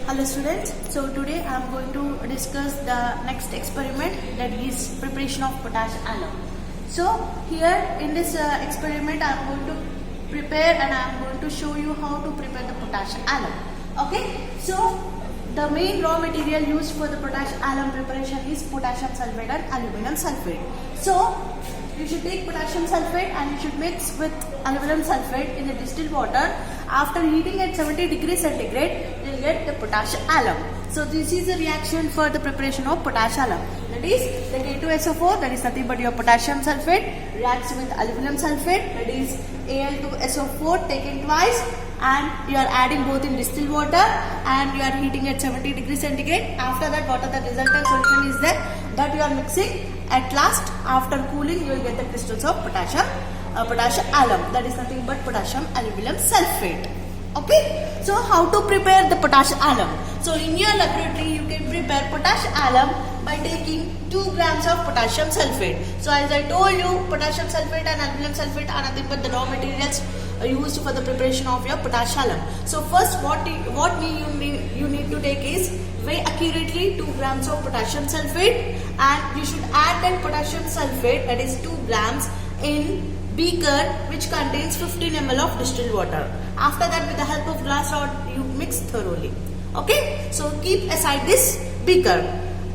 Hello students, so today I am going to discuss the next experiment, that is preparation of potash alum. So here in this experiment I am going to prepare and I am going to show you how to prepare the potash alum. Okay, so the main raw material used for the potash alum preparation is potassium sulfate and aluminum sulfate. So you should take potassium sulfate and you should mix with aluminum sulfate in the distilled water. After heating at 70 degrees centigrade, you will get the potash alum. So this is the reaction for the preparation of potash alum. That is the K2SO4, that is nothing but your potassium sulfate, reacts with aluminum sulfate, that is Al2SO4 taken twice, and you are adding both in distilled water and you are heating at 70 degrees centigrade. After that, what are the resultant solution is there that you are mixing. At last, after cooling, you will get the crystals of potash alum, that is nothing but potassium aluminum sulfate. Okay, so how to prepare the potash alum? So in your laboratory you can prepare potash alum by taking 2 grams of potassium sulfate. So as I told you, potassium sulfate and aluminum sulfate are nothing but the raw materials used for the preparation of your potash alum. So first you need to take is weigh accurately 2 grams of potassium sulfate, and you should add that potassium sulfate, that is 2 grams, in beaker which contains 15 ml of distilled water. After that, with the help of glass rod, you mix thoroughly. Okay, so keep aside this beaker.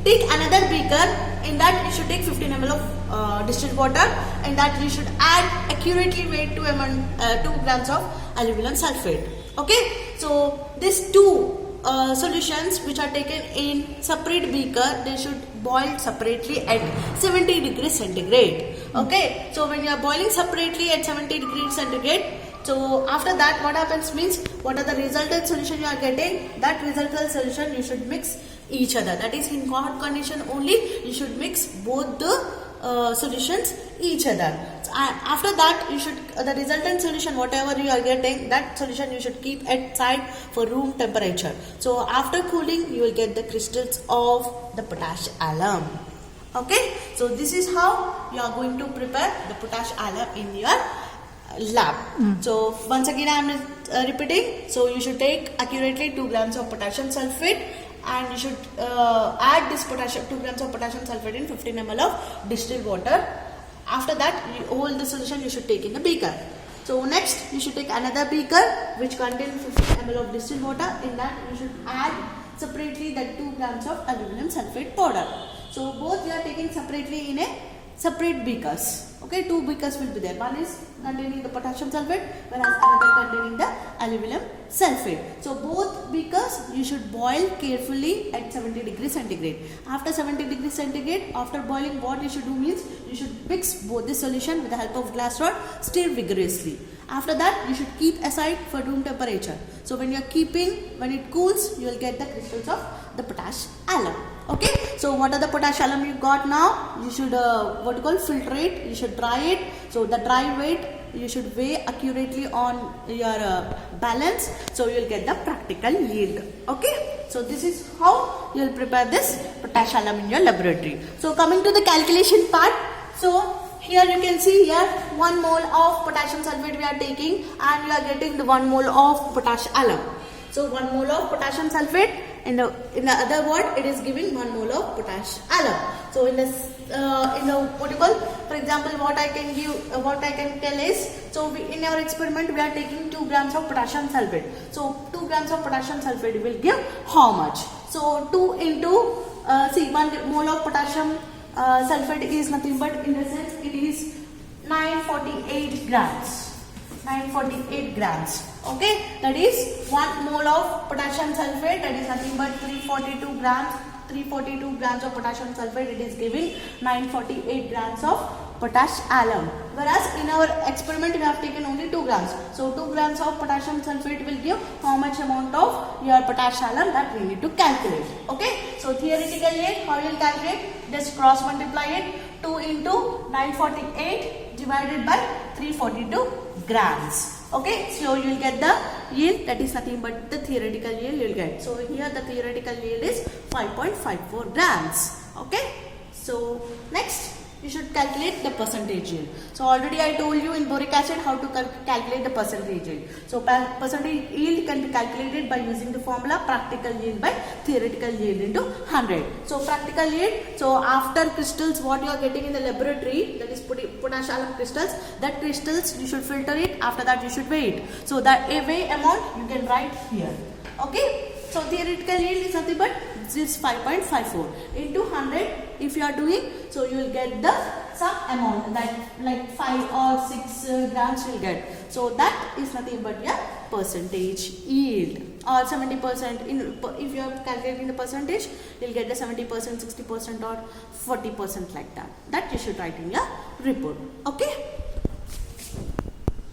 Take another beaker. In that you should take 15 ml of distilled water. In that you should add accurately weighed 2 grams of aluminum sulfate. Okay, so these two solutions which are taken in separate beaker, they should boil separately at 70 degrees centigrade. Okay, so when you are boiling separately at 70 degrees centigrade, so after that what happens means, what are the resultant solution you are getting, that resultant solution you should mix each other. That is, in hot condition only you should mix both the solutions each other. So, after that, you should the resultant solution, whatever you are getting, that solution you should keep at side for room temperature. So after cooling, you will get the crystals of the potash alum. Okay, so this is how you are going to prepare the potash alum in your lab. So once again I am repeating. So you should take accurately 2 grams of potassium sulfate, and you should add this 2 grams of potassium sulfate in 15 ml of distilled water. After that, all the solution you should take in the beaker. So next, you should take another beaker which contains 15 ml of distilled water. In that, you should add separately that 2 grams of aluminum sulfate powder. So both you are taking separately in a separate beakers. Okay, 2 beakers will be there. One is containing the potassium sulfate, whereas another containing the aluminum sulfate. So both beakers you should boil carefully at 70 degrees centigrade. After 70 degrees centigrade, after boiling, what you should do means, you should mix both the solution with the help of glass rod, stir vigorously. After that, you should keep aside for room temperature. So when it cools, you will get the crystals of the potash alum. Okay, so what are the potash alum you got now? You should filtrate, you should dry it. So the dry weight you should weigh accurately on your balance, so you will get the practical yield. Okay, so this is how you will prepare this potash alum in your laboratory. So coming to the calculation part, so here you can see here 1 mole of potassium sulfate we are taking, and you are getting the 1 mole of potash alum. So 1 mole of potassium sulfate, in the other word, it is giving 1 mole of potash alum. So in this for example, what I can tell is, so in our experiment we are taking 2 grams of potassium sulfate. So 2 grams of potassium sulfate will give how much? So 2 into 1 mole of potassium sulfate is nothing but, in the sense, it is 948 grams. 948 grams. Okay, that is 1 mole of potassium sulfate, that is nothing but 342 grams. 342 grams of potassium sulfate, it is giving 948 grams of potash alum. Whereas in our experiment we have taken only 2 grams. So 2 grams of potassium sulfate will give how much amount of your potash alum, that we need to calculate. Okay, so theoretical yield, how you will calculate? Just cross multiply it. 2 into 948 divided by 342 grams. Okay, so you will get the yield, that is nothing but the theoretical yield you will get. So here the theoretical yield is 5.54 grams. Okay, so next you should calculate the percentage yield. So already I told you in boric acid how to calculate the percentage yield. So percentage yield can be calculated by using the formula practical yield by theoretical yield into 100. So practical yield, so after crystals what you are getting in the laboratory, that is potash alum crystals, that crystals you should filter it, after that you should weigh it. So that weigh amount you can write here. Okay. So theoretical yield is nothing but this 5.54 into 100 if you are doing, so you will get the some amount that like 5 or 6 grams you will get. So that is nothing but your percentage yield, or 70% in, if you are calculating the percentage, you will get the 70%, 60% or 40% like that. That you should write in your report. Okay.